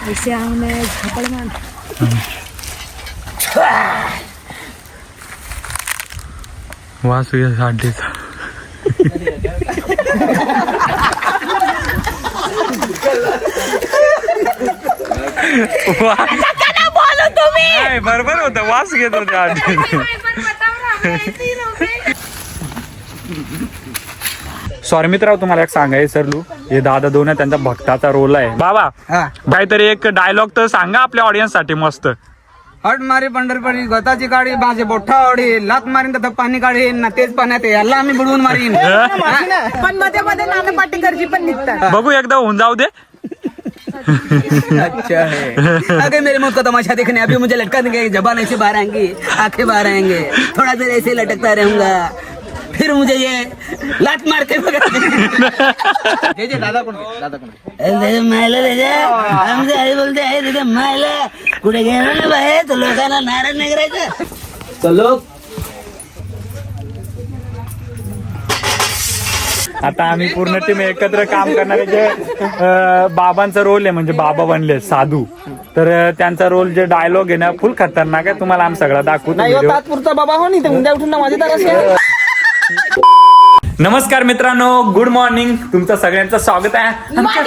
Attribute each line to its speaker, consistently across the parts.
Speaker 1: ऐसे हमने झापड़ मान
Speaker 2: वास घ्या साठीचा बरोबर होत वास घेत होते आधी. सॉरी मित्र तुम्हाला एक सांगायचं सरलू हे दादा दोन आहे त्यांचा भक्ताचा रोल आहे. बाबा काहीतरी एक डायलॉग तर सांगा आपल्या ऑडियन्स साठी मस्त.
Speaker 3: हट मारी पंढरपरी गताची काढी माझे बोठा ओढी लात मारीन तर पाणी काढीन ना तेच पाण्यात याला आम्ही बुडवून मारीन.
Speaker 1: पण मध्ये मध्ये नाना पाटेकरजी पण निघतात.
Speaker 2: बघू एकदा होऊन जाऊ दे.
Speaker 3: अच्छा है आगे मेरे मुंह का तमाशा देखने अभी मुझे लटका देंगे जबान ऐसे बाहर आएंगी आंखें बाहर आएंगे थोड़ा देर ऐसे लटकता रहूंगा फिर मुझे ये लात मार के दादा कोण मायला आमचे आई बोलते आहे तिथे मायला कुठे गेलो ना बाहेर तर लोकांना नाराज नाही करायचं. चलो
Speaker 2: आता आम्ही पूर्ण टीम एकत्र काम करणारे जे बाबांचा रोल आहे म्हणजे बाबा बनले साधू तर त्यांचा रोल जे डायलॉग आहे ना फुल खतरनाक आहे. तुम्हाला आम्ही सगळा दाखवतो.
Speaker 3: तात्पुरता बाबा हो नाही उद्या उठून ना माझी तारा.
Speaker 2: नमस्कार मित्रांनो गुड मॉर्निंग तुमचं सगळ्यांचं स्वागत आहे आमच्या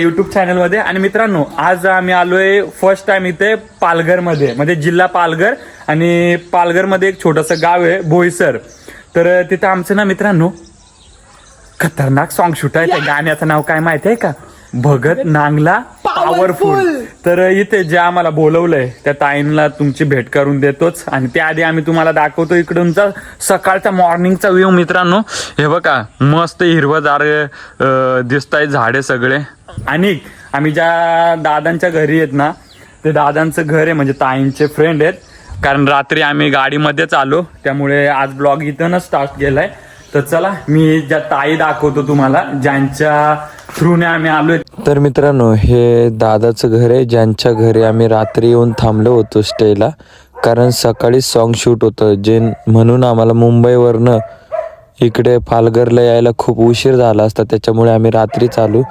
Speaker 2: युट्यूब चॅनल मध्ये. आणि मित्रांनो आज आम्ही आलोय फर्स्ट टाइम इथे पालघर मध्ये म्हणजे जिल्हा पालघर आणि पालघर मध्ये एक छोटस गाव आहे बोईसर. तर तिथं आमचं ना मित्रांनो खतरनाक सॉन्ग शूट आहे. त्या गाण्याचं नाव काय माहिती आहे का भगत नांगला पॉवरफुल. तर इथे जे आम्हाला बोलवलंय त्या ताईंना तुमची भेट करून देतोच आणि त्याआधी आम्ही तुम्हाला दाखवतो इकडूनचा सकाळचा मॉर्निंगचा व्ह्यू. मित्रांनो हे बघा मस्त हिरवंदार दिसताय झाडे सगळे. आणि आम्ही ज्या दादांच्या घरी आहेत ना ते दादांचं घर आहे म्हणजे ताईंचे फ्रेंड आहेत. कारण रात्री आम्ही गाडीमध्येच आलो त्यामुळे आज ब्लॉग इथूनच स्टार्ट केलाय. तर चला मी ज्या ताई दाखवतो तुम्हाला ज्यांच्या थ्रूने आम्ही आलोय.
Speaker 4: तर मित्रांनो हे दादाचं घर आहे ज्यांच्या घरी आम्ही रात्री येऊन थांबलो होतो स्टेला. कारण सकाळी सॉन्ग शूट होतं जे म्हणून आम्हाला मुंबईवरनं इकडे पालघरला यायला खूप उशीर झाला असता त्याच्यामुळे आम्ही रात्री चालू.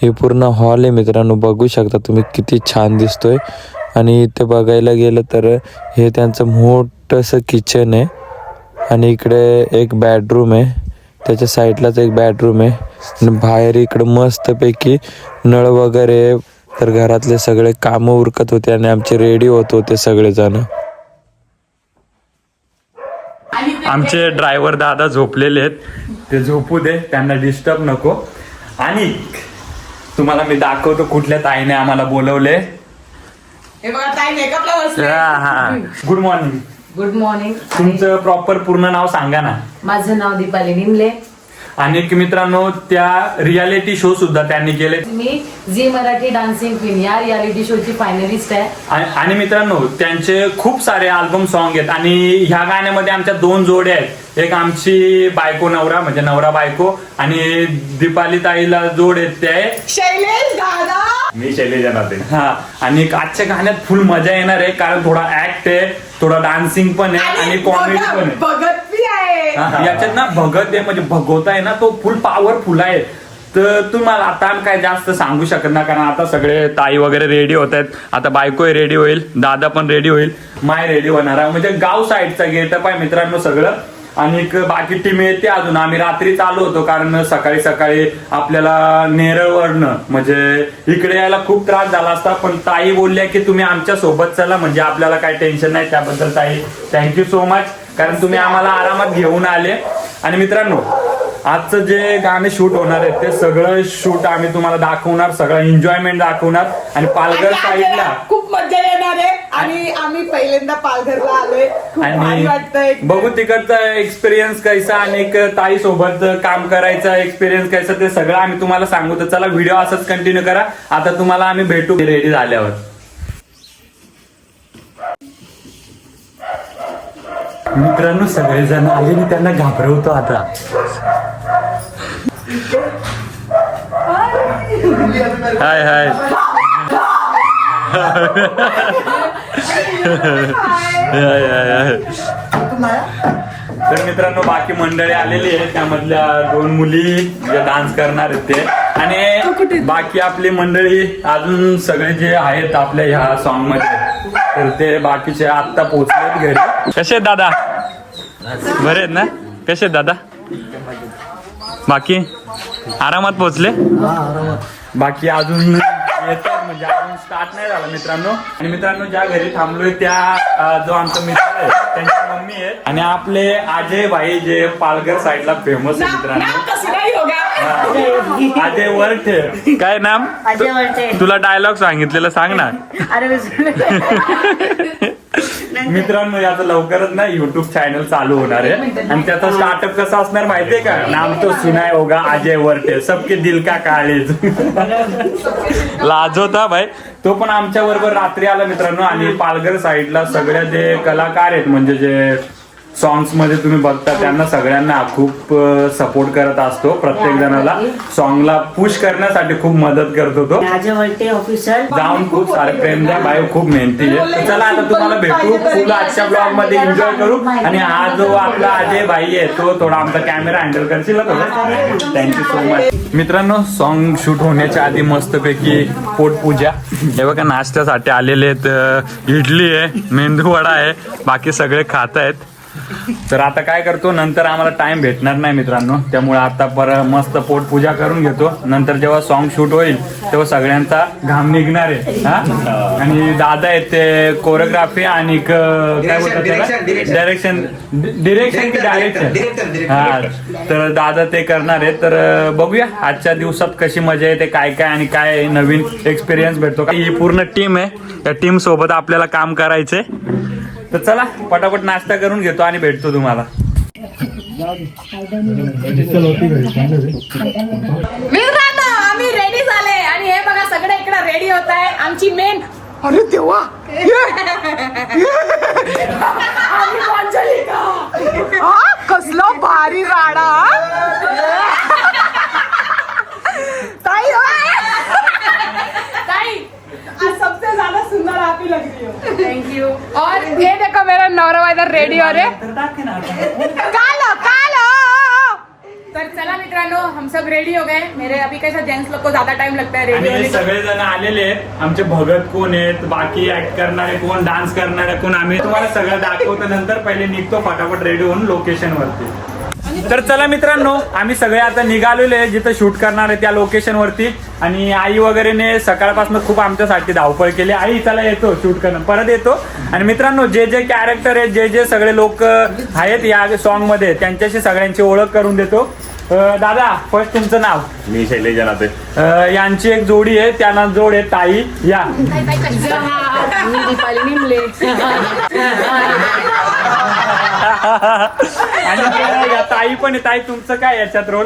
Speaker 4: हे पूर्ण हॉल आहे मित्रांनो बघू शकता तुम्ही किती छान दिसतोय. आणि इथे बघायला गेलं तर हे त्यांचं मोठंसं किचन आहे आणि इकडे एक बेडरूम आहे त्याच्या साईडलाच एक बेडरूम आहे. बाहेर इकडं मस्तपैकी नळ वगैरे. तर घरातले सगळे कामं उरकत होते आणि आमचे रेडी होत होते सगळेजण.
Speaker 2: आमचे ड्रायव्हर दादा झोपलेले आहेत ते झोपू दे त्यांना डिस्टर्ब नको. आणि तुम्हाला मी दाखवतो कुठल्या ताईने आम्हाला बोलवले. Good morning.
Speaker 5: Good morning.
Speaker 2: तुमचं प्रॉपर पूर्ण नाव सांगा ना.
Speaker 5: माझं नाव दीपाली निमले.
Speaker 2: आणि मित्रांनो त्या रियालिटी शो सुद्धा त्यांनी केले.
Speaker 5: मी झी मराठी डान्सिंग क्वीन या रियालिटी शो ची फायनलिस्ट आहे.
Speaker 2: आणि मित्रांनो त्यांचे खूप सारे अल्बम सॉन्ग आहेत आणि ह्या गाण्यामध्ये आमच्या दोन जोड्या आहेत. एक आमची बायको नवरा म्हणजे नवरा बायको आणि दीपाली ताईला जोड आहेत ते आहे
Speaker 1: शैलेश दादा.
Speaker 2: मी शैलेश नाते. हा आणि आजच्या गाण्यात फुल मजा येणार आहे कारण थोडा ऍक्ट आहे थोडा डान्सिंग पण आहे आणि कॉमेडी पण आहे.
Speaker 1: भगत बी आहे
Speaker 2: याच्यात ना भगत आहे म्हणजे भगवता आहे ना तो फुल पॉवरफुल आहे. तर तुम्हाला आता काय जास्त सांगू शकत नाही कारण आता सगळे ताई वगैरे रेडी होत आहेत. आता बायको रेडी होईल दादा पण रेडी होईल माय रेडी होणार आहे म्हणजे गाव साईडचा गेटअप आहे मित्रांनो सगळं. आणि बाकी टीम येते अजून. आम्ही रात्री चालू होतो कारण सकाळी सकाळी आपल्याला नेरळवरनं म्हणजे इकडे यायला खूप त्रास झाला असता पण ताई बोलल्या की तुम्ही आमच्या सोबत चला म्हणजे आपल्याला काही टेन्शन नाही. त्याबद्दल ताई थँक्यू सो मच कारण तुम्ही आम्हाला आरामात घेऊन आले. आणि मित्रांनो आजचं जे गाणे शूट होणार आहे ते सगळं शूट आम्ही तुम्हाला दाखवणार सगळं एन्जॉयमेंट दाखवणार. आणि पालघर साईडला
Speaker 1: खूप मजा येणार आहे आणि आम्ही पहिल्यांदा पालघरला आलोय
Speaker 2: आणि
Speaker 1: वाटतंय.
Speaker 2: बघू तिकडचा एक्सपिरियन्स कैसा आणि ताई सोबत काम करायचा एक्सपिरियन्स कैसा ते सगळं आम्ही तुम्हाला सांगू. तर चला व्हिडिओ असंच कंटिन्यू करा. आता तुम्हाला आम्ही भेटू रेडी झाल्यावर. मित्रांनो सगळेजण आले मी त्यांना घाबरवतो आता. हाय हाय तर मित्रांनो बाकी मंडळी आलेली आहे त्यामधल्या दोन मुली जे डान्स करणार आहेत ते आणि बाकी आपली मंडळी अजून सगळे जे आहेत आपल्या ह्या सॉन्ग मध्ये तर ते बाकीचे आत्ता पोहोचलेत घरी. कसे आहेत दादा? बरे आहेत ना? कसे आहेत दादा? बाकी आरामात पोहोचले? बाकी अजून येतात म्हणजे अजून स्टार्ट नाही झाला मित्रांनो. आणि मित्रांनो ज्या घरी थांबलोय त्या जो आमचा मित्र आहे त्यांची मम्मी आहे आणि आपले अजय भाई जे पालघर साईडला फेमस आहे मित्रांनो. अजय वरठे. काय नाम?
Speaker 6: अजय वरठे.
Speaker 2: तुला डायलॉग सांगितलेलं सांग ना. मित्रांनो याचं लवकरच ना युट्यूब चॅनल चालू होणार आहे आणि त्याचा स्टार्टअप कसा असणार माहितीये का? नाम तो सुनाय होगा अजय वरठे, सबके दिल का काळेज. लाजवता भाई. तो पण आमच्या बरोबर रात्री आला मित्रांनो. आणि पालघर साईडला सगळ्या जे कलाकार आहेत म्हणजे जे सॉंग्स मध्ये तुम्ही बघता त्यांना सगळ्यांना खूप सपोर्ट करत असतो. प्रत्येक जणाला सॉंगला पुश करण्यासाठी खूप मदत करतो तो.
Speaker 6: अजय वरठे ऑफिशियल.
Speaker 2: जाऊन खूप सारे प्रेम द्या भाई, खूप मेहनती आहे. तर चला आता तुम्हाला भेटू फुल आजच्या ब्लॉग मध्ये एन्जॉय करू. आणि हा जो आपला अजय भाई आहे तो थोडा आमचा कॅमेरा हँडल करशील थोडं. Thank you so much. मित्रांनो सॉन्ग शूट होण्याच्या आधी मस्तपैकी पोटपूजा. हे बघा नाश्त्यासाठी आलेले आहेत. इडली आहे, मेंदू वडा आहे, बाकी सगळे खात आहेत. तर आता काय करतो, नंतर आम्हाला टाइम भेटणार नाही मित्रांनो, त्यामुळे आता मस्त पोटपूजा करून घेतो. नंतर जेव्हा सॉन्ग शूट होईल तेव्हा सगळ्यांचा घाम निघणार आहे. हा आणि दादा आहेत ते कोरिओग्राफी आणि काय बोलतात डायरेक्शन की डायरेक्शन. हा तर दादा ते करणार आहे. तर बघूया आजच्या दिवसात कशी मजा येते, काय काय आणि काय नवीन एक्सपिरियन्स भेटतो. ही पूर्ण टीम आहे, त्या टीम सोबत आपल्याला काम करायचंय. तर चला पटापट नाश्ता करून घेतो आणि भेटतो तुम्हाला.
Speaker 1: मित्रांनो आम्ही रेडी झाले आणि हे बघा सगळे इकडे रेडी होत आहे. आमची मेन अरे तेव्हा कसला भारी राडा ताई. आज सबसे ज्यादा सुंदर आप ही लग रही हो. Thank you. और ये देखो मेरा नौरवा इधर रेडी हो रहे. कालो कालो. तर चला मित्रांनो हम सब रेडी हो गए. मेरे अभी कैसा जेंट्स लोग को ज्यादा टाइम लगता है रेडी होने.
Speaker 2: सगळे जण आलेले आहेत. आमचे भगत कोण आहेत, बाकी ऍक्ट करणारे कोण, डान्स करणारे कोण, आम्ही तुम्हाला सगळं दाखवतो. नंतर पहिले निघतो फटाफट रेडी होऊन लोकेशन वरती. तर चला मित्रांनो आम्ही सगळे आता निघालेलो आहे जिथे शूट करणार आहे त्या लोकेशन वरती. आणि आई वगैरेने सकाळपासून खूप आमच्यासाठी धावपळ केली. आई चला येतो शूट करणं, परत येतो. आणि मित्रांनो जे जे कॅरेक्टर आहेत, जे जे सगळे लोक आहेत या सॉन्ग मध्ये त्यांच्याशी सगळ्यांची ओळख करून देतो. दादा फर्स्ट तुमचं नाव?
Speaker 7: मी शैलेश जनाते.
Speaker 2: यांची एक जोडी आहे, त्यांना जोड आहे ताई. या आणि ताई पण आहे. ताई तुमचं काय याच्यात रोल?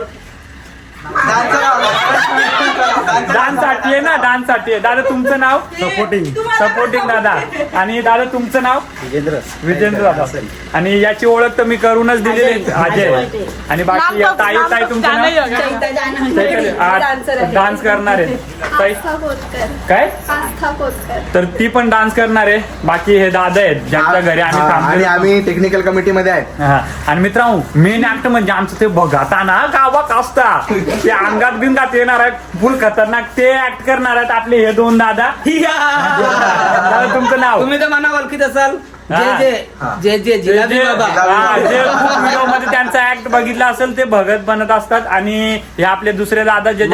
Speaker 2: डान्स साठी आहे ना, डान्स साठी आहे. दादा तुमचं नाव? सपोर्टिंग दादा. आणि दादा तुमचं नाव? विजेंद्र दादा. आणि याची ओळख तर मी करूनच दिलेली अजय. आणि बाकी ताई तुमचं नाव? डान्स करणार आहे ताई. काय? तर ती पण डान्स करणार आहे. बाकी हे दादा आहेत ज्यांच्या घरी आम्ही
Speaker 7: आणि आम्ही टेक्निकल कमिटी मध्ये आहेत.
Speaker 2: आणि मित्रांनो मेन ऍक्ट म्हणजे आमचं ते बघता ना गावात असता ते अंगात बिंगात येणार आहे फुल खतरनाक. ते ऍक्ट करणार आहेत आपले हे दोन दादा. तुमचं नाव?
Speaker 3: तुम्ही तर मना ओळखीत असाल. जे
Speaker 2: जे खूप व्हिडिओ मध्ये त्यांचा ऍक्ट बघितला असेल ते भगत बनत असतात. आणि हे आपले दुसरे दादा जे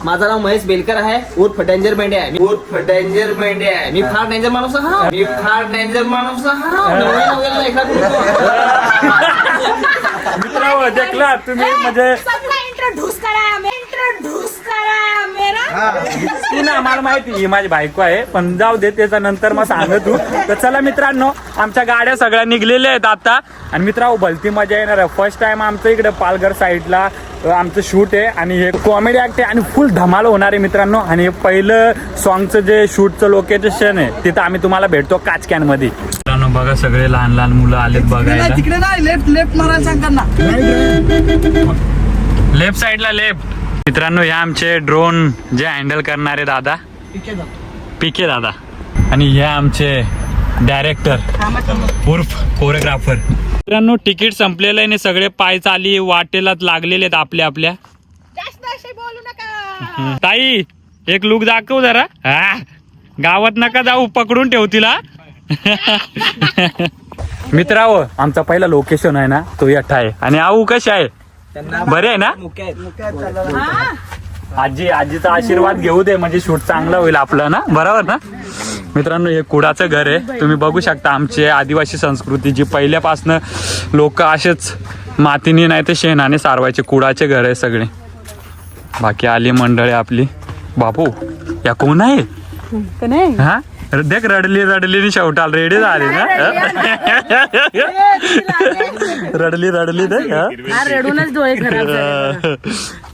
Speaker 3: माझं नाव महेश बेलकर आहे. उर्फ डेंजर मेंढे आहे. मी फार डेंजर माणूस
Speaker 2: मित्रांनो देखला तुम्ही म्हणजे ती ना मला माहिती ही माझी बायको आहे पण जाऊ दे त्याच्या नंतर मग सांग तू. तर चला मित्रांनो आमच्या गाड्या सगळ्या निघलेल्या आहेत आता. आणि मित्रांनो भलती मजा येणार आहे. फर्स्ट टाइम आमचं इकडे पालघर साईडला आमचं शूट आहे आणि हे कॉमेडी ऍक्ट आहे आणि फुल धमाल होणार आहे मित्रांनो. आणि पहिलं सॉन्गचं जे शूटचं लोकेशन आहे तिथं आम्ही तुम्हाला भेटतो काचकॅन मध्ये. मित्रांनो बघा सगळे लहान लहान मुलं आलेत बघायला.
Speaker 3: तिकडे नाही लेफ्ट मारायला सांगा ना.
Speaker 2: लेफ्ट साईडला लेफ्ट. मित्रांनो हे आमचे ड्रोन जे हँडल करणारे दादा पीके दादा. आणि हे आमचे डायरेक्टर उर्फ कोरिओग्राफर. मित्रांनो तिकीट संपलेलं आहे. सगळे पाय चाली वाटेलाच लागलेले आहेत आपल्या.
Speaker 1: जास्त असे बोलू नका.
Speaker 2: ताई एक लुक दाखव जरा. हा गावात नका जाऊ, पकडून ठेव तिला. मित्रांनो आमचा पहिला लोकेशन आहे ना तो यठा आहे. आणि आऊ कशी आहे, बरे आहे ना. आजीचा आशीर्वाद घेऊ दे म्हणजे शूट चांगला होईल आपलं ना, बरोबर ना. मित्रांनो हे कुडाचं घर आहे, तुम्ही बघू शकता. आमची आदिवासी संस्कृती जी पहिल्यापासनं लोक असेच मातीने नाही ते शेणाने सारवायचे, कुडाचे घर आहे सगळे. बाकी आली मंडळी आपली. बापू या कोण आहे हा, देख रडली शेवटाल रेडी झाली ना. रडली देख.
Speaker 5: रडूनच डोळे खराब.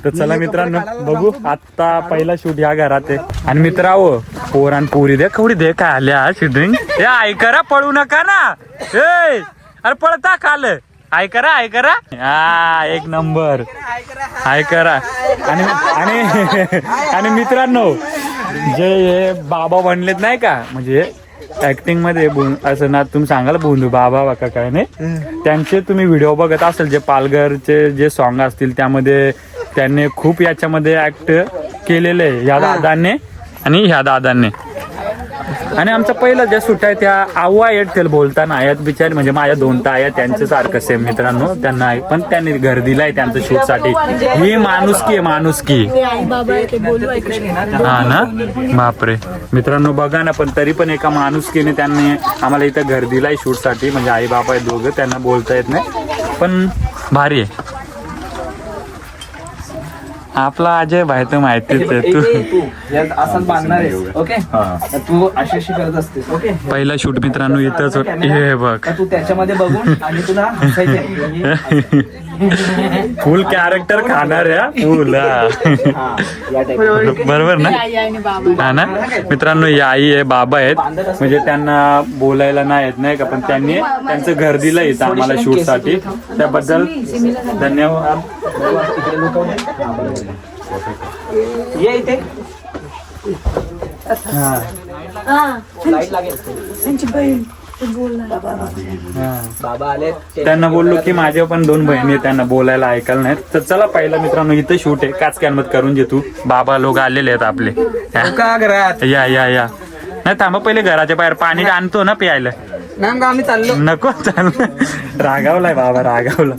Speaker 2: तर चला मित्रांनो बघू आता पहिला शूट या घरात आहे. आणि मित्रांनो पोरान पोरी दे कवडी दे काय आल्या शूटिंग. हे ऐकरा पळू नका ना. ए अरे पळता काल ऐकरा हा एक नंबर ऐकरा. आणि मित्रांनो जे हे बाबा बनलेत नाही का, म्हणजे ऍक्टिंग मध्ये असं ना तुम्ही सांगाल बोंधू बाबा का काय नाही, त्यांचे तुम्ही व्हिडिओ बघत असेल जे पालघरचे जे सॉन्ग असतील त्यामध्ये त्यांनी खूप याच्यामध्ये ऍक्ट केलेले आहे या दादांनी आणि ह्या दादांनी. आणि आमचा पहिला ज्या सुट आहे त्या आव्हा येतील बोलताना आयात बिचारी म्हणजे माझ्या 2 ताया त्यांच्या सारखं सेम मित्रांनो. त्यांना पण त्यांनी घर दिलाय त्यांच्या शूट साठी. ही माणुसकी हा ना. बापरे मित्रांनो बघा ना, पण तरी पण एका माणुसकीने त्यांनी आम्हाला इथं घर दिलाय शूट साठी. म्हणजे आई बाबा आहे दोघं, त्यांना बोलता येत नाही पण भारी आहे. आपला अजय भाई तर माहितीच आहे. तू
Speaker 3: असं बांधणार आहेस ओके, तू अशी करत असतेस ओके.
Speaker 2: पहिला शूट मित्रांनो इथंच हे बघ,
Speaker 3: तू त्याच्यामध्ये बघून आणि तुला
Speaker 2: फुल कॅरेक्टर खाणार आहे फुल. बरोबर ना. हा ना मित्रांनो ही आई आहे बाबा आहेत, म्हणजे त्यांना बोलायला नाही येत नाही का, पण त्यांनी त्यांचं घर दिलं इथं आम्हाला शूट साठी. त्याबद्दल धन्यवाद.
Speaker 3: ये इथे बाबा आले.
Speaker 2: त्यांना बोललो की माझ्या पण 2 बहिणी आहेत, त्यांना बोलायला ऐकायला नाहीत. तर चला पहिला मित्रांनो इथं शूट आहे, काच कॅनमत करून घेतो. बाबा लोक आलेले आहेत आपले.
Speaker 3: का घरात
Speaker 2: या नाही थांबा, पहिले घराच्या बाहेर पाणी आणतो ना प्यायला.
Speaker 3: मॅम का आम्ही चाललो.
Speaker 2: नको चाल, रागावलाय बाबा रागावला.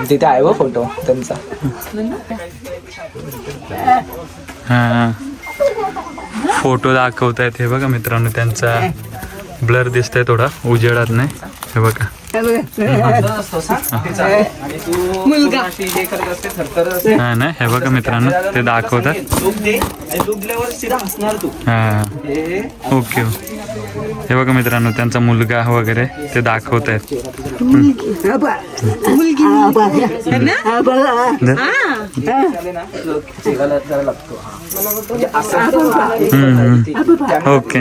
Speaker 3: तिथे आहे व फोटो त्यांचा.
Speaker 2: हा फोटो दाखवतायत हे बघा मित्रांनो. त्यांचा ब्लर दिसतंय थोडा, उजेडात नाही. हे बघा हा ना. हे बघा मित्रांनो ते दाखवतात. हा ओके. हे बघा मित्रांनो त्यांचा मुलगा वगैरे ते दाखवत आहेत. ओके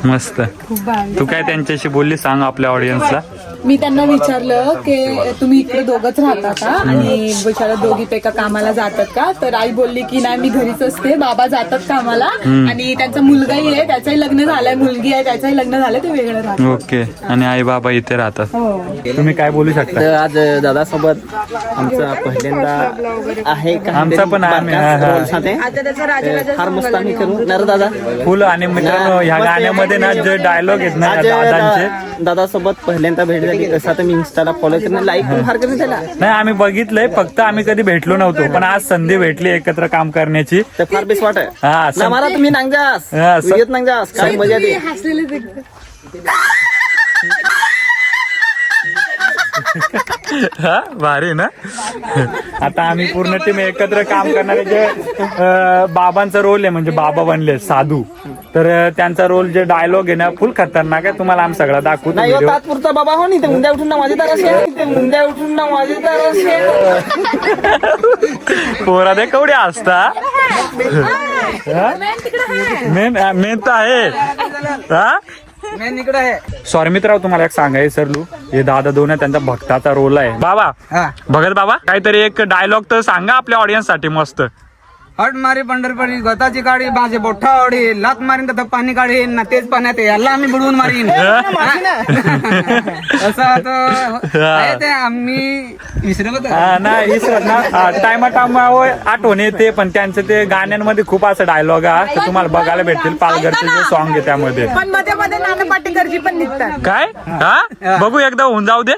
Speaker 2: मस्त. तू काय त्यांच्याशी बोलली सांग आपल्या ऑडियन्सला.
Speaker 1: मी त्यांना विचारलं की तुम्ही इकडे दोघंच राहता का, आणि विचारलं दोघीपैका कामाला जातात का, तर आई बोलली की नाही मी घरीच असते, बाबा जातात कामाला आणि त्यांचा मुलगाही आहे, त्याचंही लग्न झालंय, मुलगी आहे त्याचंही लग्न झालंय, ते वेगळं राहतात.
Speaker 2: ओके. आणि आई बाबा इथे राहतात. तुम्ही काय बोलू शकता.
Speaker 3: आज दादासोबत आमचा पहिल्यांदा आहे का,
Speaker 2: आमचा पण आहे.
Speaker 3: फार मस्त आम्ही करू नर दादा
Speaker 2: फुल. आणि मित्रांनो ह्या गाण्यामध्ये ना जे डायलॉग आहेत ना दादांचे,
Speaker 3: दादासोबत पहिल्यांदा भेट झाली. कसं आता मी इंस्टाला फॉलो करणं लाईक पण फार करून त्याला
Speaker 2: नाही आम्ही बघितलंय, फक्त आम्ही कधी भेटलो नव्हतो, पण आज संधी भेटली एकत्र काम करण्याची.
Speaker 3: ते फार बेस वाट
Speaker 2: हा
Speaker 3: आहे मला. तुम्ही नांगजास व्हिडिओत नांगजास काय मजा येते.
Speaker 2: हा भारी ना. आता आम्ही पूर्ण टीम एकत्र काम करणारे. जे बाबांचा रोल आहे म्हणजे बाबा बनले साधू, तर त्यांचा रोल जे डायलॉग आहे ना फुल खतरनाक आहे. तुम्हाला आम्ही सगळा दाखवतो
Speaker 3: नाही
Speaker 2: व्हिडिओ.
Speaker 3: तात्पुरता बाबा हो नाही. ते मुंद्या उठून ना माझी तारा मुंद्या उठून ना माझी तारा.
Speaker 2: पोरा दे केवढे असता. मेन तर आहे. हा
Speaker 3: मैं निकड़ा है.
Speaker 2: सॉरी मित्रांनो, तुम्हाला एक सांगायचं सरलू, हे दादा दोन आहे, त्यांचा भक्ताचा रोल आहे. बाबा
Speaker 3: हा.
Speaker 2: भगत बाबा, काहीतरी एक डायलॉग तर सांगा आपल्या ऑडियन्स साठी मस्त.
Speaker 3: हट मारी पंढरपुरी गताची काढी माझे बोठा ओढी लात मारीन तर पाणी काढीन ना तेच पाण्यात याला आम्ही बुडवून मारीन. असं आहे ते आम्ही विसरत होतो.
Speaker 2: नाही इसरत ना, टायमावर आठवण येते, पण त्यांचं ते गाण्यांमध्ये खूप असं डायलॉग आहे ते तुम्हाला बघायला भेटतील. पालघरचे जे सॉन्ग आहे त्यामध्ये
Speaker 1: पण मध्ये मध्ये नाना पाटेकरजी पण निघतात.
Speaker 2: काय हा बघू एकदा होऊन जाऊ दे.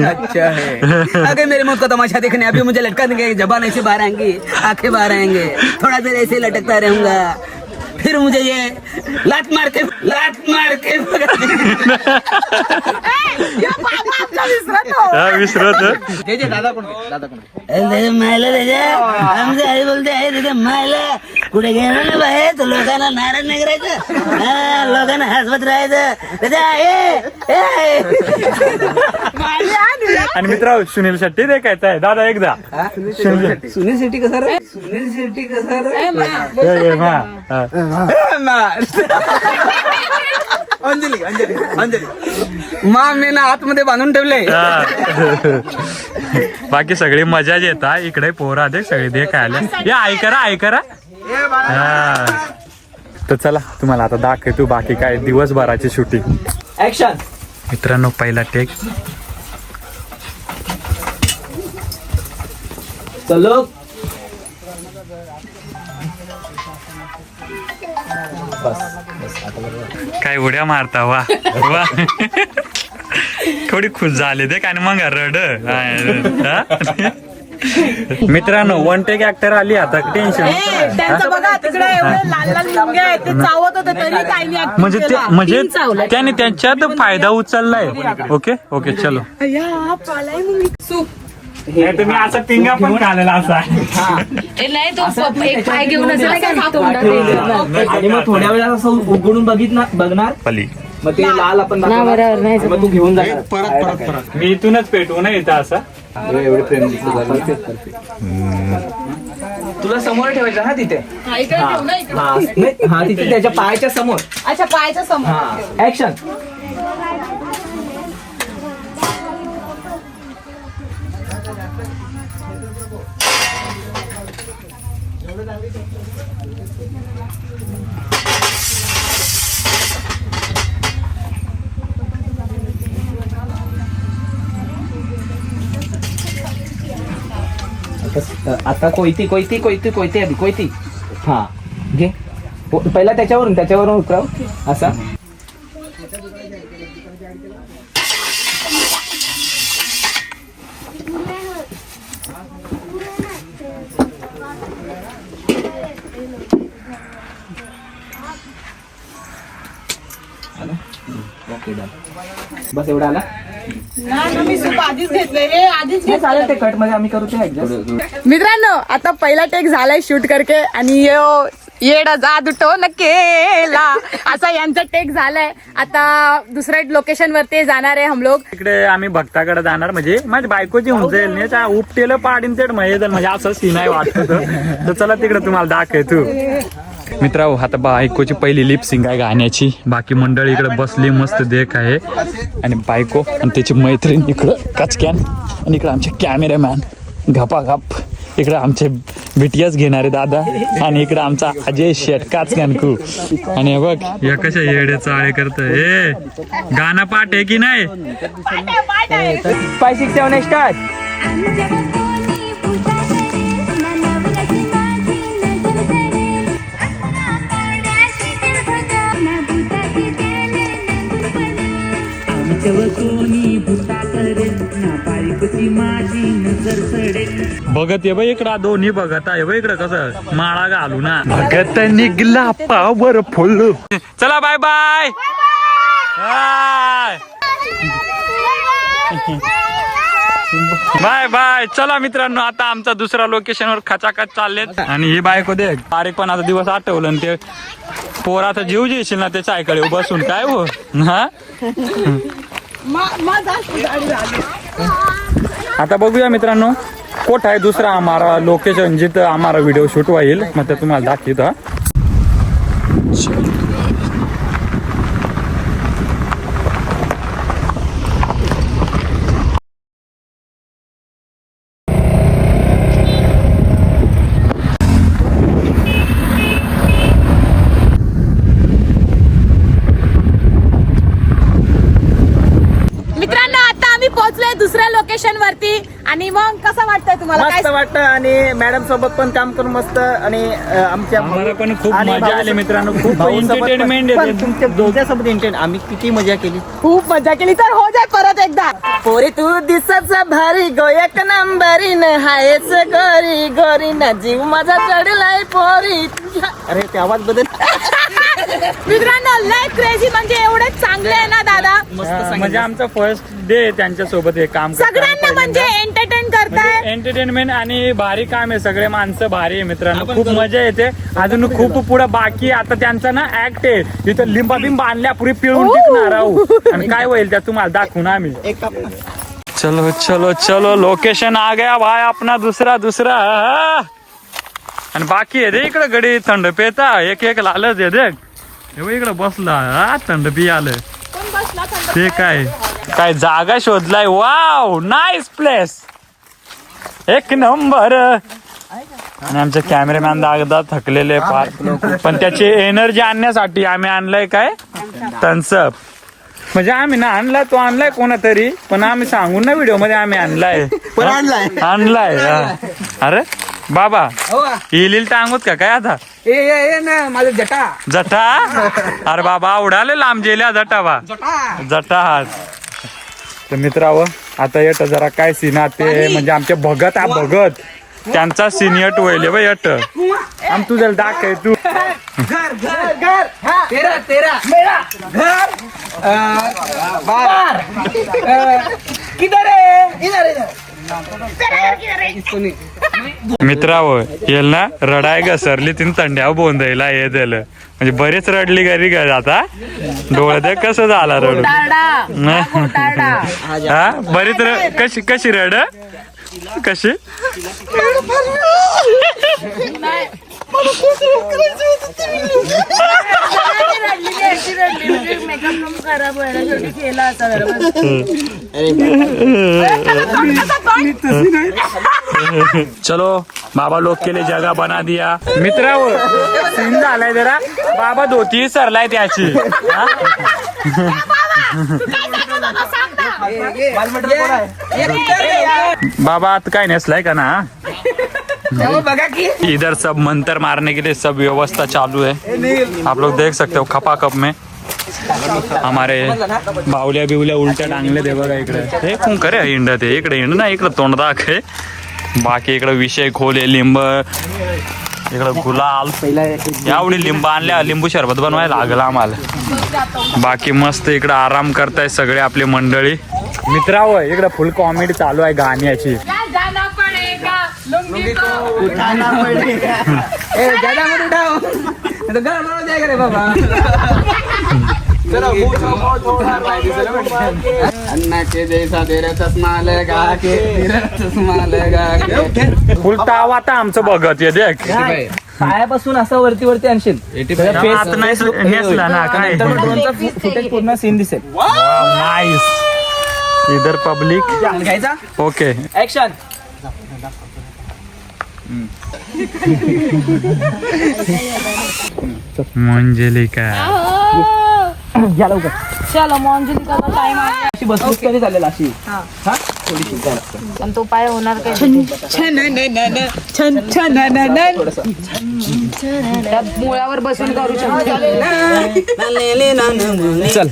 Speaker 3: अच्छा है. आगे मेरे मौत का तमाशा देखने अभी मुझे लटका देंगे, जबान ऐसे बाहर आएंगी, आंखें बाहर आएंगे, थोड़ा देर ऐसे लटकता रहूंगा, फिर मुझे ये लात मार के
Speaker 2: विसरत
Speaker 3: मायला आमचे आई बोलते आहे तिथे मायला कुठे गेलो ना बाहेर तर लोकांना नाराज नाही करायचं, लोकांना हसवत राहायचं.
Speaker 2: आणि मित्र सुनील शेट्टी देखायचं आहे दादा एकदा.
Speaker 3: सुनील शेट्टी कसा रे? सुनील शेट्टी कसा रे? मा मी ना आतमध्ये बांधून ठेवले.
Speaker 2: बाकी सगळी मजा येतात इकडे. पोरा दे सगळे दे खायला. हे ऐकरा तर चला तुम्हाला आता दाखवतो बाकी काय दिवसभराची शूटिंग.
Speaker 3: ऍक्शन.
Speaker 2: मित्रांनो पहिला टेक.
Speaker 3: चलो.
Speaker 2: काय उड्या मारता वा वा. थोडी खुश झाले ते काय मग रड. मित्रांनो वन टेक ऍक्टर आली आता टेन्शन.
Speaker 1: त्यांचं बघा तिकडे एवढे लाल लाल मुंगे आहेत, ते चावत होते तरी काही नाही acting
Speaker 2: म्हणजे
Speaker 1: केलं.
Speaker 2: म्हणजे त्याने त्यांच्यात फायदा उचललाय. ओके ओके चलो.
Speaker 1: अय्या, पालाय मुंगी. सूप.
Speaker 2: तुम्ही असा पिंगा पण खाल्लेला असा.
Speaker 5: नाही तो एक पाय घेऊन असेल का तोंडात.
Speaker 3: आणि मग थोड्या वेळा असं उघडून बघणार
Speaker 2: पली
Speaker 3: मग ते लाल आपण
Speaker 5: बरोबर नाही.
Speaker 3: मग तू घेऊन जा.
Speaker 2: मी इथूनच पेटवू ना इथं असा.
Speaker 3: एवढे प्रेम तुला समोर ठेवायचं ना तिथे.
Speaker 1: हा, इकडे ठेव ना, इकडे.
Speaker 3: हा तिथे त्याच्या पायाच्या समोर.
Speaker 1: अच्छा, पायाच्या समोर.
Speaker 3: हा ऍक्शन. आता कोयती हा घे. पहिला त्याच्यावरून उतराव असा. बस एवढा आला.
Speaker 1: नाही, मी सूप आधीच घेतलंय रे, आधीच घेतलंय.
Speaker 3: चालेल ते कट मध्ये आम्ही करू ते ऍडजस्ट.
Speaker 1: मित्रांनो आता पहिला टेक झालाय शूट करके आणि येडा जादू टोन केला असा यांचा टेक झालाय. आता दुसऱ्या लोकेशन वरती जाणार आहे हम लोग.
Speaker 2: तिकडे आम्ही भक्ताकडे जाणार. म्हणजे माझ्या बायकोची होऊन जाईल नाही त्या उपटेलं पाडीन तेड म्हणजे असं सीन आहे वाटत. तर चला तिकडे तुम्हाला दाखवतो. मित्रांनो आता बायकोची पहिली लिप सिंग आहे गाण्याची. बाकी मंडळी इकडे बसली मस्त देख आहे. आणि बायको आणि त्याची मैत्रीण इकडं कचक्यान. आणि इकडे आमचे कॅमेरामॅन घपाघप. इकडे आमचे बीटीएस घेणारे दादा. आणि इकडे आमचा अजय शेट काचक्यानकू. आणि हे बघ या कशा येडे चाळे करत. ए गाणं पाठ आहे की नाही.
Speaker 3: 5, 6, 7 स्टार्ट.
Speaker 2: बघत ये बाई इकडं दोन्ही बघत आहे बाई इकडं कसं माळा घालू ना. भगत निघला पावर फुल. चला बाय बाय बाय बाय. चला मित्रांनो आता आमचा दुसरा लोकेशनवर खचाखच चाललेत. आणि ही बायको दे तारीख पण आता दिवस आठवलं. आणि ते पोर आता जीव जेशील ना त्याच्या आईकडे बसून काय हो. हा आता बघूया मित्रांनो कोठ आहे दुसरा आम्हाला लोकेशन जिथं आम्हाला व्हिडिओ शूट होईल. मग ते तुम्हाला दाखवतो.
Speaker 1: दुसऱ्या लोकेशन वरती. आणि मग कसं वाटतंय तुम्हाला?
Speaker 3: मस्त वाटतं आणि मॅडम सोबत पण काम करून मस्त आणि आमच्या
Speaker 2: आम्हाला पण खूप
Speaker 3: आणि
Speaker 2: मजा आली मित्रांनो. खूप एंटरटेनमेंट
Speaker 3: पण
Speaker 2: येते.
Speaker 3: तुमच्या दोघांसोबत एंटरटेन आम्ही किती मजा केली.
Speaker 1: खूप मजा केली. तर हो जाय परत एकदा.
Speaker 3: पोरी तू दिसच भारी गो एक नंबरी न हायच गोरी गोरी न जीव माझा चढलाय पोरी. अरे ते आवाज बदल.
Speaker 1: मित्रांनो लय क्रेझी म्हणजे एवढे चांगले आहे ना दादा.
Speaker 2: म्हणजे आमचा फर्स्ट डे त्यांच्या सोबत हे काम
Speaker 1: सगळ्यांना म्हणजे एंटरटेन करताय.
Speaker 2: एंटरटेनमेंट आणि भारी काम आहे. सगळे माणसं भारी आहे मित्रांनो. खूप मजा येते. अजून खूप पुढे बाकी. आता त्यांचा ना ऍक्ट आहे तिथं लिंबा बिंबा आणल्या पुढे पिळून टिकणार आहोत. आणि काय होईल त्या तुम्हाला दाखवून आम्ही.
Speaker 4: चलो चलो चलो लोकेशन आ गया भाई अपना दुसरा
Speaker 2: आणि बाकी आहे रे इकडे गडी थंड पेता एक लालच आहे देख. इकडे बसला हा थंड पी आलं. ते काय जागा शोधलाय. वाव नाईस प्लेस एक नंबर. आणि आमचे कॅमेरामॅन दागदा थकलेले फार. पण त्याची एनर्जी आणण्यासाठी आम्ही आणलंय काय थम्सअप. म्हणजे आम्ही ना आणलाय तो आणलाय कोणातरी पण आम्ही सांगून ना व्हिडिओ मध्ये आम्ही आणलाय आणलाय अरे बाबा येईल टांगूत का काय आता
Speaker 3: ना माझं
Speaker 2: जटा अरे बाबा उडाले लांब गेल्या जटा बा जटा हात. तर मित्रावं आता येत जरा काय सीन ते म्हणजे आमचे भगत भगत त्यांचा सिनियर वहिले बा येत आम तुझ्या दाखव तू.
Speaker 3: घर घर घर तेरा तेरा मेरा घर बार किधर है इधर इधर
Speaker 2: मित्रावं येल ना रडाय घसरली तिने थंड्या बोंदायला हे दिलं म्हणजे बरेच रडली घरी घर आता डोळ्यात कसं झाला रडू हा बरीच कशी रड कशी चलो बाबा लोग के लिए जगह बना दिया. मित्रांनो सीन झालाय जरा बाबा धोती सरलाय त्याची. बाबा आता काय नेसलाय का ना. इधर सब मंत्र मारने के लिए सब व्यवस्था चालू है. आप लोग देख सकते हो खपाखप में हमारे बावल्या बिवल्या उलट्या टांगले ते बघा इकडे. हे कोण करे हिंड ते इकडे हिंड ना इकडे तोंड दाखे. बाकी इकडे विषय खोले लिंब इकडं गुलाल एवढी लिंब आणल्या लिंबू शरबत बनवायला लागला आम्हाला. बाकी मस्त इकडं आराम करताय सगळे आपली मंडळी. मित्रांनो इकडं फुल कॉमेडी चालू आहे गाण्याची.
Speaker 3: अन्नाचे जैसा तेरा चष्मा लगा के तेरा चष्मा लगा के
Speaker 2: फुल ताव आता आमचं बघत ये देख.
Speaker 3: पायापासून असं वरती वरती आणशील
Speaker 2: आता नाही नेसला ना काय
Speaker 3: फुटेज पूर्ण सीन दिसेल.
Speaker 2: नाईस. इधर पब्लिक
Speaker 3: घ्यायचा
Speaker 2: ओके
Speaker 3: ऍक्शन.
Speaker 2: मंजलिका
Speaker 3: घ्या लवकर.
Speaker 1: चलो मंजुलिका का टाइम आहे.
Speaker 3: अशी बसलीस कधी चालेल अशी
Speaker 1: पण तो पाय होणार काय. त्या मुळावर बसून करू शकतो.
Speaker 3: चल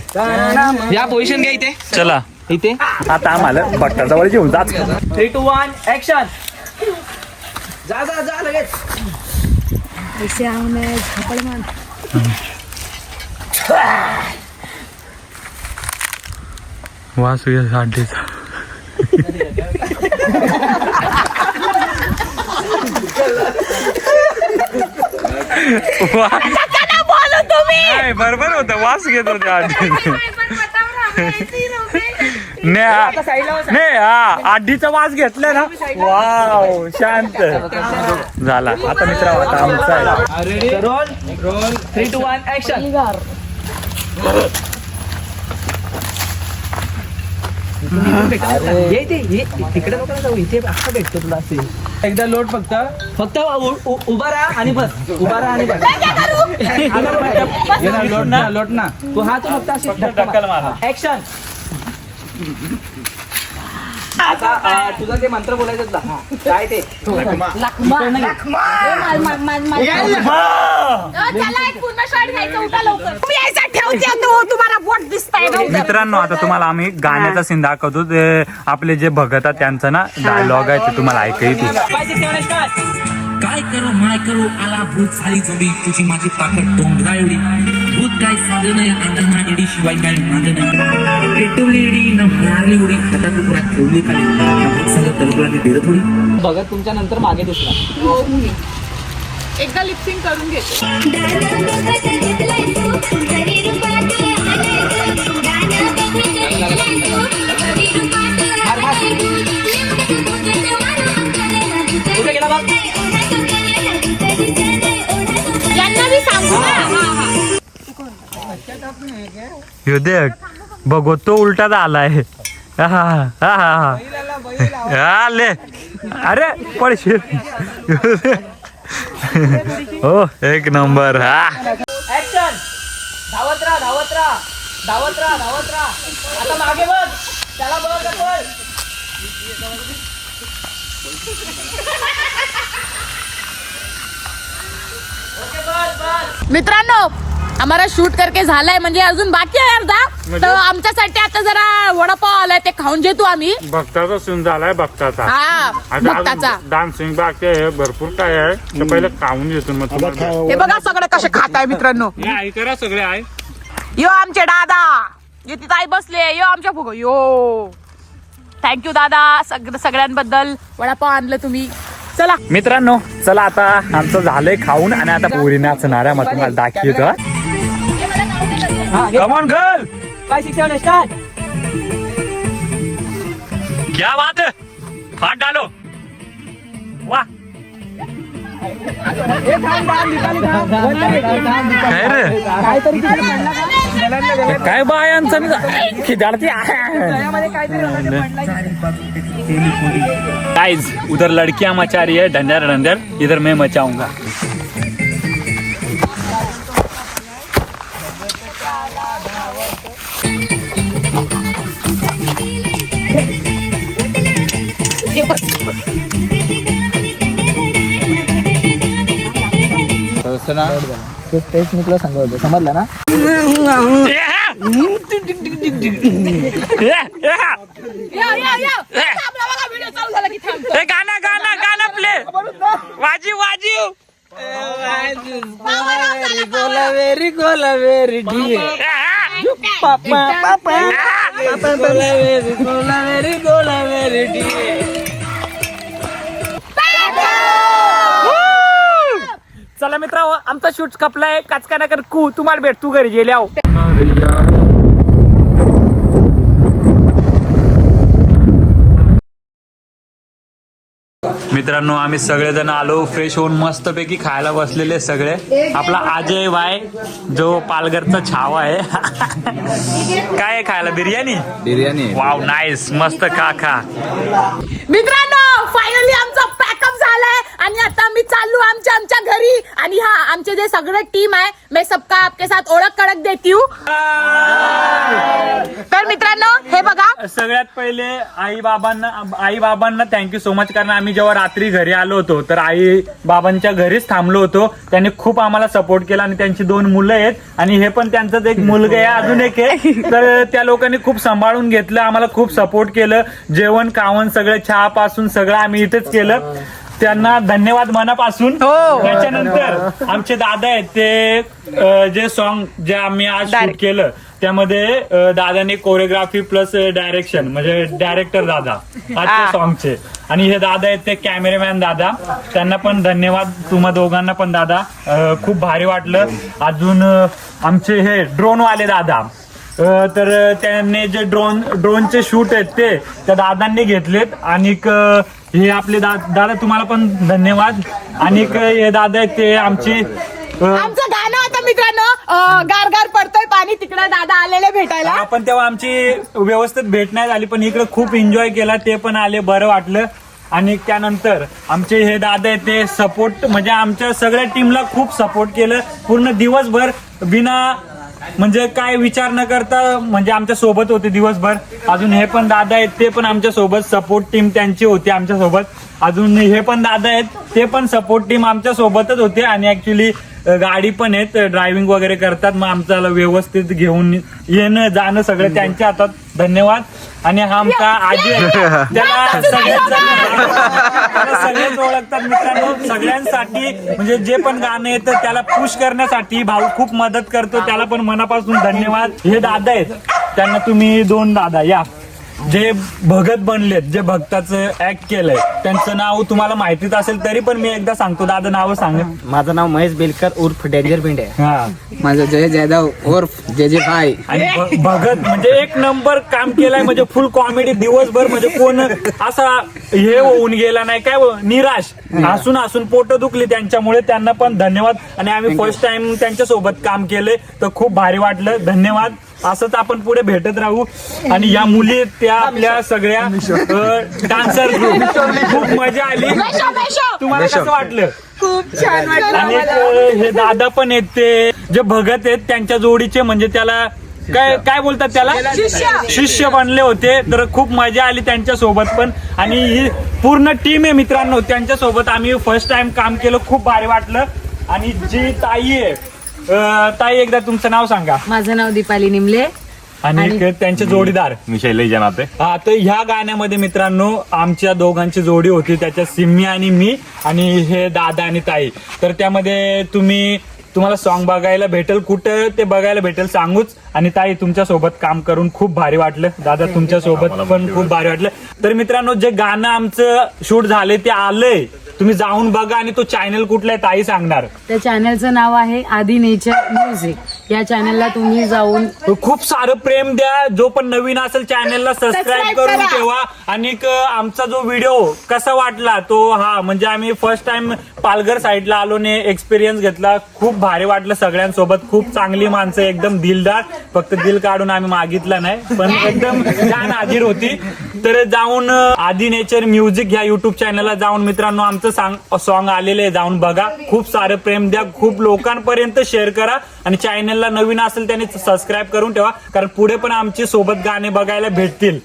Speaker 3: या पोझिशन घ्या इथे
Speaker 2: चला
Speaker 3: इथे.
Speaker 2: आता आम्हाला भट्टाजवळ घेऊन जात.
Speaker 3: 3, 2, 1 ऍक्शन. जा जा जा लगेच.
Speaker 2: वास या साठीचा बरोबर होत वास घेत होते आधी. नाही आधीचा वास घेतला ना. वाव शांत झाला. आता मित्र आता आमचा आहे.
Speaker 3: Roll roll 3, 2, 1 action. तिकडे नको जाऊ इथे असं भेटतो तुला. असे एकदा लोट फक्त फक्त उभा राहा आणि बस. उभा राहा आणि बस. लोट ना लोट ना तू हा तू फक्त अशी धक्का मार. ऍक्शन. आता तुझं ते मंत्र बोलायचं ना काय ते
Speaker 2: मित्रांनो आता तुम्हाला आम्ही गाण्याचा सीन दाखवतो ते आपले जे भगत आहेत त्यांचा ना डायलॉग आहे ते तुम्हाला ऐकायचं.
Speaker 8: काय करू माय करू आला भूत सारी जोडी तुझी माझी ताकद डोंगरा एवढी भूत काय साधं नाही अंगणा एडी शिवाय काय मागं नाही पेटवली एडी न मारली उडी खाता तुकडा ठेवली खाली भूत सगळं तलगुलाने दिलं थोडी
Speaker 3: भगत तुमच्या नंतर मागे दिसला.
Speaker 1: एकदा लिपसिंग करून घेते.
Speaker 3: कुठे गेला बघ.
Speaker 2: ह्यो देख बघो तो उलटा आलाय. आले अरे पडशील. हो एक नंबर.
Speaker 3: ऍक्शन. धावत राहा धावत राहा धावत राहा धावत राहा. आता मागे बघ त्याला बघ आपण.
Speaker 1: मित्रांनो हमारा शूट करके झालाय म्हणजे अजून बाकी आहे अर्धा. तर आमच्यासाठी आता जरा वडापाव आलाय ते खाऊन घेतो आम्ही.
Speaker 2: भक्ताचा सीन झालाय भक्ताचा.
Speaker 1: हा भक्ताचा.
Speaker 2: डान्सिंग बाकी आहे भरपूर काय आहे ते पहिले खाऊन घेतो मग तुम्हाला.
Speaker 1: हे बघा सगळे कसे खात आहे मित्रांनो.
Speaker 2: हे करा सगळे आहे.
Speaker 1: यो आमचे दादा यो तिथं आई बसले. यो आमच्या फुग यो थँक्यू दादा सगळ्यांबद्दल. वडापाव आणलं तुम्ही. चला
Speaker 2: मित्रांनो चला आता आमचं झालंय खाऊन आणि आता पोरी नाचणार आहे मग तुम्हाला दाखवतो. Come on girl.
Speaker 3: 5 6 7 स्टार्ट.
Speaker 2: क्या बात है फाट डालो वाह. काय रे काय बायांचं खिदाडती गाइस उधर लड़कियां मचा रही है ढंडर ढंडर इधर मैं मचाऊंगा.
Speaker 3: टेस्ट निकला सांगतो समजला ना.
Speaker 2: गाना गाना गाना प्ले वाजीव वाजीव.
Speaker 3: गोलावेरी गोलावेरी ढिये पापा पापा गोलावेरी गोलावेरी गोलावेरी ढिये.
Speaker 2: चला मित्र आमचा शूट कपलाय काचका नगर कू तुम्हाला भेटतो घरी गेल्यावर. मित्रांनो आम्ही सगळेजण आलो फ्रेश होऊन मस्तपैकी खायला बसलेले सगळे. आपला अजय भाई जो पालघरचा छावा आहे. काय आहे खायला बिर्याणी. वाव नाईस मस्त खा खा.
Speaker 1: मित्रांनो फायनली आमचा पॅकअप झालाय आणि आता मी चाललो आमच्या घरी. आणि हा आमचे जे सगळे टीम आहे मैं सबका आपके साथ ओळख कळक देती हूँ. तर मित्रांनो हे बघा
Speaker 2: सगळ्यात पहिले आई बाबांना थँक्यू सो मच. कारण आम्ही जेव्हा रात्री घरी आलो होतो तर आई बाबांच्या घरीच थांबलो होतो. त्यांनी खूप आम्हाला सपोर्ट केला आणि त्यांची 2 मुलं आहेत आणि हे पण त्यांचाच एक मुलगा आहे अजून एक आहे. तर त्या लोकांनी खूप सांभाळून घेतलं आम्हाला खूप सपोर्ट केलं. जेवण खावण सगळं चहा पासून सगळं आम्ही इथेच केलं. त्यांना धन्यवाद मनापासून. त्याच्यानंतर आमचे दादा आहेत ते जे सॉन्ग जे आम्ही आज शूट केलं त्यामध्ये दादाने कोरिओग्राफी प्लस डायरेक्शन म्हणजे डायरेक्टर दादा आजच्या सॉन्गचे. आणि हे दादा आहेत ते कॅमेरामॅन दादा. त्यांना पण धन्यवाद. तुम्हा दोघांना पण दादा खूप भारी वाटलं. अजून आमचे हे ड्रोनवाले दादा तर त्यांनी जे ड्रोनचे शूट आहेत ते त्या दादांनी घेतलेत. आणि हे आपले दादा तुम्हाला पण धन्यवाद. आणि हे दादा आहेत ते आमची
Speaker 1: आमचं गाणं आता मित्रांनो गार गार पडतोय पाणी तिकडे दादा आलेले भेटायला.
Speaker 2: आपण तेव्हा आमची व्यवस्थित भेट नाही झाली पण इकडे खूप एन्जॉय केला. ते पण आले बरं वाटलं. आणि त्यानंतर आमचे हे दादा आहेत ते सपोर्ट म्हणजे आमच्या सगळ्या टीमला खूप सपोर्ट केलं. पूर्ण दिवसभर बिना म्हणजे काय विचार न करता म्हणजे आमच्या सोबत होते दिवसभर. अजून हे पण दादा आहेत, ते पण आमच्या सोबत, सपोर्ट टीम त्यांची होती आमच्या सोबत. अजून हे पण दादा आहेत, ते पण सपोर्ट टीम आमच्या सोबतच होते. आणि ऍक्च्युली गाडी पण आहेत, ड्रायव्हिंग वगैरे करतात. मग आमच्याला व्यवस्थित घेऊन येणं जाणं सगळं त्यांच्या हातात. धन्यवाद. आणि हा आमचा आजी आहे, त्याला सगळेच ओळखतात मित्रांनो. सगळ्यांसाठी म्हणजे जे पण गाणं येतं त्याला पुश करण्यासाठी भाऊ खूप मदत करतो, त्याला पण मनापासून धन्यवाद. हे दादा आहेत, त्यांना तुम्ही 2 दादा या जे भगत बनलेत, जे भक्ताचं ऍक्ट केलंय, त्यांचं नाव तुम्हाला माहितीच असेल तरी पण मी एकदा सांगतो. दादा नाव सांग.
Speaker 3: माझं नाव महेश बेलकर उर्फ डेंजर पिंड आहे.
Speaker 2: हा.
Speaker 3: माझं जय जाधव उर्फ जे भाई.
Speaker 2: आणि भगत म्हणजे 1 नंबर काम केलाय, म्हणजे फुल कॉमेडी दिवसभर. म्हणजे कोण असा हे होऊन गेला नाही, काय निराश, हसून पोट दुखली त्यांच्यामुळे. त्यांना पण धन्यवाद. आणि आम्ही फर्स्ट टाइम त्यांच्या सोबत काम केलंय तर खूप भारी वाटलं. धन्यवाद. असंच आपण पुढे भेटत राहू. आणि या मुली त्या आपल्या सगळ्या डान्सर, खूप मजा आली. तुम्हाला कसं वाटलं?
Speaker 1: खूप छान वाटलं.
Speaker 2: आणि हे दादा पण आहेत, ते जे भगत आहेत त्यांच्या जोडीचे, म्हणजे त्याला काय बोलतात त्याला, शिष्य बनले होते. तर खूप मजा आली त्यांच्या सोबत पण. आणि ही पूर्ण टीम आहे मित्रांनो, त्यांच्या सोबत आम्ही फर्स्ट टाइम काम केलं, खूप भारी वाटलं. आणि जी ताई आहे, ताई एकदा तुमचं नाव सांगा.
Speaker 5: माझं नाव दीपाली निमले.
Speaker 2: आणि त्यांचे जोडीदार
Speaker 7: मी शैलेश जनाते.
Speaker 2: हा. तर ह्या गाण्यामध्ये मित्रांनो आमच्या दोघांची जोडी होती, त्याच्यात सिम्मी आणि मी, आणि हे दादा आणि ताई. तर त्यामध्ये तुम्हाला सॉन्ग बघायला भेटेल. कुठं ते बघायला भेटेल सांगूच. आणि ताई तुमच्या सोबत काम करून खूप भारी वाटलं. दादा तुमच्या सोबत पण खूप भारी वाटलं. तर मित्रांनो जे गाणं आमचं शूट झालंय ते आलंय, तुम्ही जाऊन बघा. आणि तो चॅनल कुठला आहे ताई सांगणार.
Speaker 5: त्या चॅनलचं नाव आहे आदी नेचर म्युझिक. या चॅनलला तुम्ही जाऊन
Speaker 2: खूप सारं प्रेम द्या. जो पण नवीन असेल चॅनलला सबस्क्राईब करून ठेवा. आणि आमचा जो व्हिडिओ कसा वाटला तो, हा म्हणजे आम्ही फर्स्ट टाइम पालघर साईडला आलो ने एक्सपिरियन्स घेतला. खूप भारी वाटलं सगळ्यांसोबत. खूप चांगली माणसं, एकदम दिलदार. फक्त दिल काढून आम्ही मागितलं नाही, पण एकदम छान हाजीर होती. तर जाऊन आदी नेचर म्युझिक ह्या युट्यूब चॅनलला जाऊन मित्रांनो आमचं सॉन्ग आलेलं आहे, जाऊन बघा. खूप सारं प्रेम द्या, खूप लोकांपर्यंत शेअर करा. आणि चॅनलला नवीन असेल त्याने सबस्क्राईब करून ठेवा, कारण पुढे पण आमची सोबत गाणे बघायला भेटतील.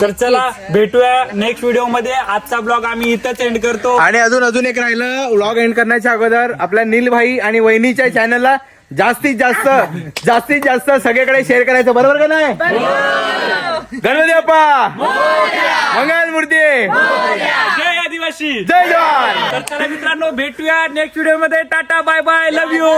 Speaker 2: तर चला भेटूया नेक्स्ट व्हिडिओ मध्ये. आजचा ब्लॉग आम्ही इथंच एंड करतो.
Speaker 7: आणि अजून एक राहिलं, व्लॉग एंड करण्याच्या अगोदर आपल्या नील भाई आणि वहिनीच्या चॅनलला जास्तीत जास्त सगळीकडे शेअर करायचं, बरोबर का नाही? गणपती बाप्पा मंगल मूर्ती,
Speaker 2: जय आदिवासी,
Speaker 7: जय जवान.
Speaker 2: तर चला मित्रांनो भेटूया नेक्स्ट व्हिडिओ मध्ये. Tata bye bye, love you.